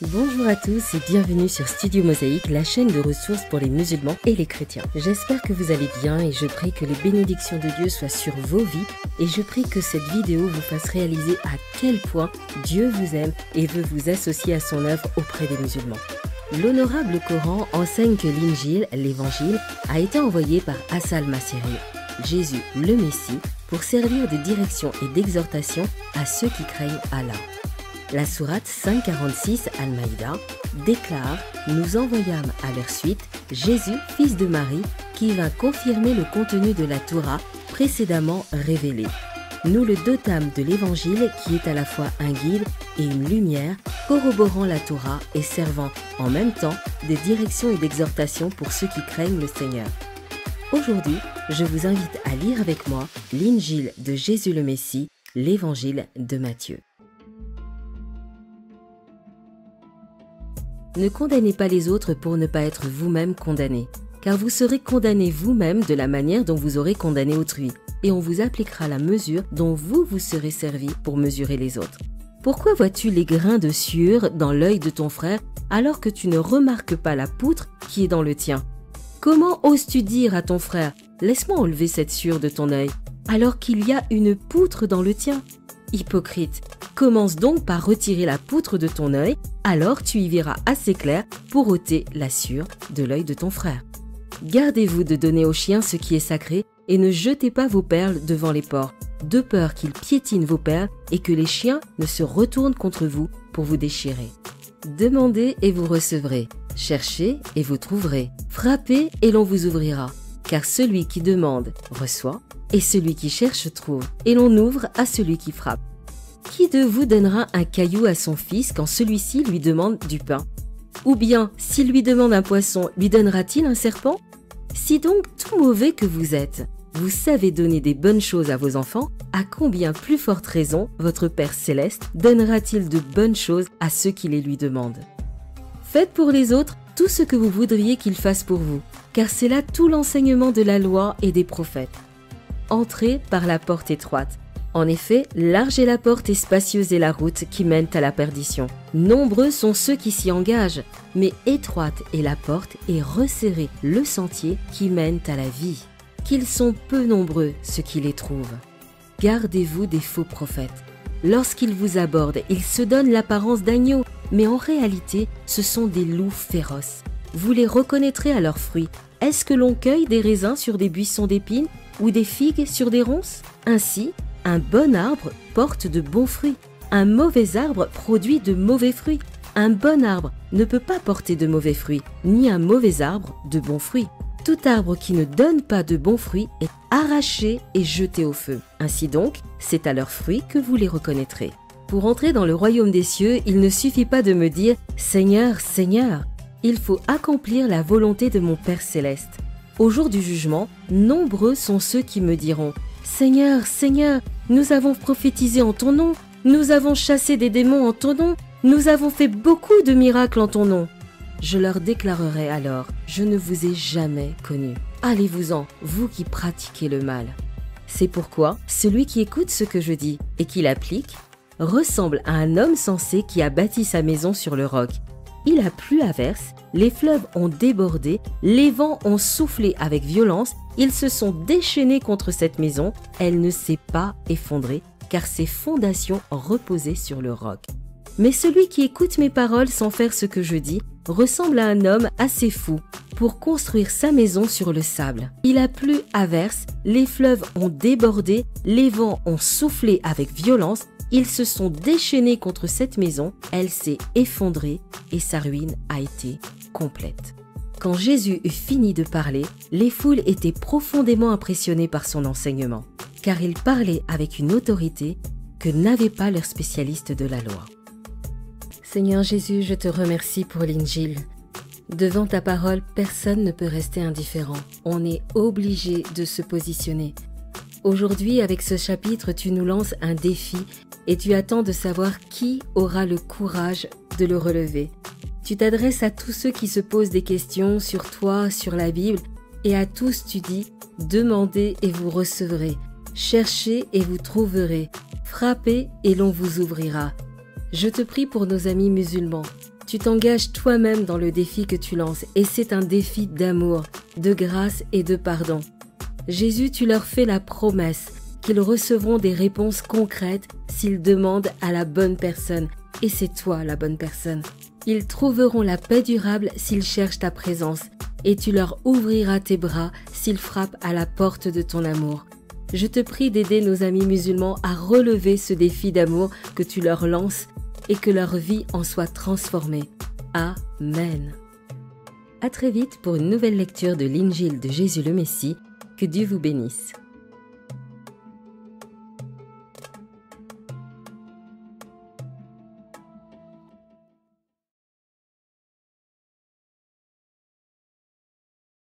Bonjour à tous et bienvenue sur Studio Mosaïque, la chaîne de ressources pour les musulmans et les chrétiens. J'espère que vous allez bien et je prie que les bénédictions de Dieu soient sur vos vies et je prie que cette vidéo vous fasse réaliser à quel point Dieu vous aime et veut vous associer à son œuvre auprès des musulmans. L'honorable Coran enseigne que l'Injil, l'évangile, a été envoyé par Asa al-Masiri, Jésus le Messie, pour servir de direction et d'exhortation à ceux qui craignent Allah. La sourate 546 Al-Maïda déclare « Nous envoyâmes à leur suite Jésus, fils de Marie, qui vint confirmer le contenu de la Torah précédemment révélée. Nous le dotâmes de l'Évangile qui est à la fois un guide et une lumière, corroborant la Torah et servant en même temps de direction et d'exhortation pour ceux qui craignent le Seigneur. » Aujourd'hui, je vous invite à lire avec moi l'Injil de Jésus le Messie, l'Évangile de Matthieu. Ne condamnez pas les autres pour ne pas être vous-même condamné, car vous serez condamné vous-même de la manière dont vous aurez condamné autrui, et on vous appliquera la mesure dont vous vous serez servi pour mesurer les autres. Pourquoi vois-tu les grains de sueur dans l'œil de ton frère alors que tu ne remarques pas la poutre qui est dans le tien? Comment oses-tu dire à ton frère « Laisse-moi enlever cette sueur de ton œil » alors qu'il y a une poutre dans le tien? Hypocrite, commence donc par retirer la poutre de ton œil, alors tu y verras assez clair pour ôter la sueur de l'œil de ton frère. Gardez-vous de donner aux chiens ce qui est sacré et ne jetez pas vos perles devant les porcs, de peur qu'ils piétinent vos perles et que les chiens ne se retournent contre vous pour vous déchirer. Demandez et vous recevrez, cherchez et vous trouverez, frappez et l'on vous ouvrira. Car celui qui demande reçoit, et celui qui cherche trouve, et l'on ouvre à celui qui frappe. Qui de vous donnera un caillou à son fils quand celui-ci lui demande du pain? Ou bien, s'il lui demande un poisson, lui donnera-t-il un serpent? Si donc, tout mauvais que vous êtes, vous savez donner des bonnes choses à vos enfants, à combien plus forte raison votre Père Céleste donnera-t-il de bonnes choses à ceux qui les lui demandent? Faites pour les autres tout ce que vous voudriez qu'ils fassent pour vous, car c'est là tout l'enseignement de la loi et des prophètes. Entrez par la porte étroite. En effet, large est la porte et spacieuse est la route qui mène à la perdition. Nombreux sont ceux qui s'y engagent, mais étroite est la porte et resserré le sentier qui mène à la vie. Qu'ils sont peu nombreux ceux qui les trouvent. Gardez-vous des faux prophètes. Lorsqu'ils vous abordent, ils se donnent l'apparence d'agneaux, mais en réalité, ce sont des loups féroces. Vous les reconnaîtrez à leurs fruits. Est-ce que l'on cueille des raisins sur des buissons d'épines ou des figues sur des ronces? Ainsi, un bon arbre porte de bons fruits. Un mauvais arbre produit de mauvais fruits. Un bon arbre ne peut pas porter de mauvais fruits, ni un mauvais arbre de bons fruits. Tout arbre qui ne donne pas de bons fruits est arraché et jeté au feu. Ainsi donc, c'est à leurs fruits que vous les reconnaîtrez. Pour entrer dans le royaume des cieux, il ne suffit pas de me dire « Seigneur, Seigneur ». Il faut accomplir la volonté de mon Père Céleste. Au jour du jugement, nombreux sont ceux qui me diront « Seigneur, Seigneur, nous avons prophétisé en ton nom, nous avons chassé des démons en ton nom, nous avons fait beaucoup de miracles en ton nom. » Je leur déclarerai alors « Je ne vous ai jamais connu. Allez-vous-en, vous qui pratiquez le mal. » C'est pourquoi celui qui écoute ce que je dis et qui l'applique ressemble à un homme sensé qui a bâti sa maison sur le roc. Il a plu à verse, les fleuves ont débordé, les vents ont soufflé avec violence, ils se sont déchaînés contre cette maison, elle ne s'est pas effondrée, car ses fondations reposaient sur le roc. Mais celui qui écoute mes paroles sans faire ce que je dis ressemble à un homme assez fou pour construire sa maison sur le sable. Il a plu à verse, les fleuves ont débordé, les vents ont soufflé avec violence, ils se sont déchaînés contre cette maison, elle s'est effondrée et sa ruine a été complète. Quand Jésus eut fini de parler, les foules étaient profondément impressionnées par son enseignement, car il parlait avec une autorité que n'avaient pas leurs spécialistes de la loi. Seigneur Jésus, je te remercie pour l'Injil. Devant ta parole, personne ne peut rester indifférent. On est obligé de se positionner. Aujourd'hui, avec ce chapitre, tu nous lances un défi et tu attends de savoir qui aura le courage de le relever. Tu t'adresses à tous ceux qui se posent des questions sur toi, sur la Bible, et à tous tu dis « Demandez et vous recevrez, cherchez et vous trouverez, frappez et l'on vous ouvrira ». Je te prie pour nos amis musulmans. Tu t'engages toi-même dans le défi que tu lances et c'est un défi d'amour, de grâce et de pardon. Jésus, tu leur fais la promesse qu'ils recevront des réponses concrètes s'ils demandent à la bonne personne et c'est toi la bonne personne. Ils trouveront la paix durable s'ils cherchent ta présence et tu leur ouvriras tes bras s'ils frappent à la porte de ton amour. Je te prie d'aider nos amis musulmans à relever ce défi d'amour que tu leur lances et que leur vie en soit transformée. Amen. À très vite pour une nouvelle lecture de l'Injil de Jésus le Messie. Que Dieu vous bénisse.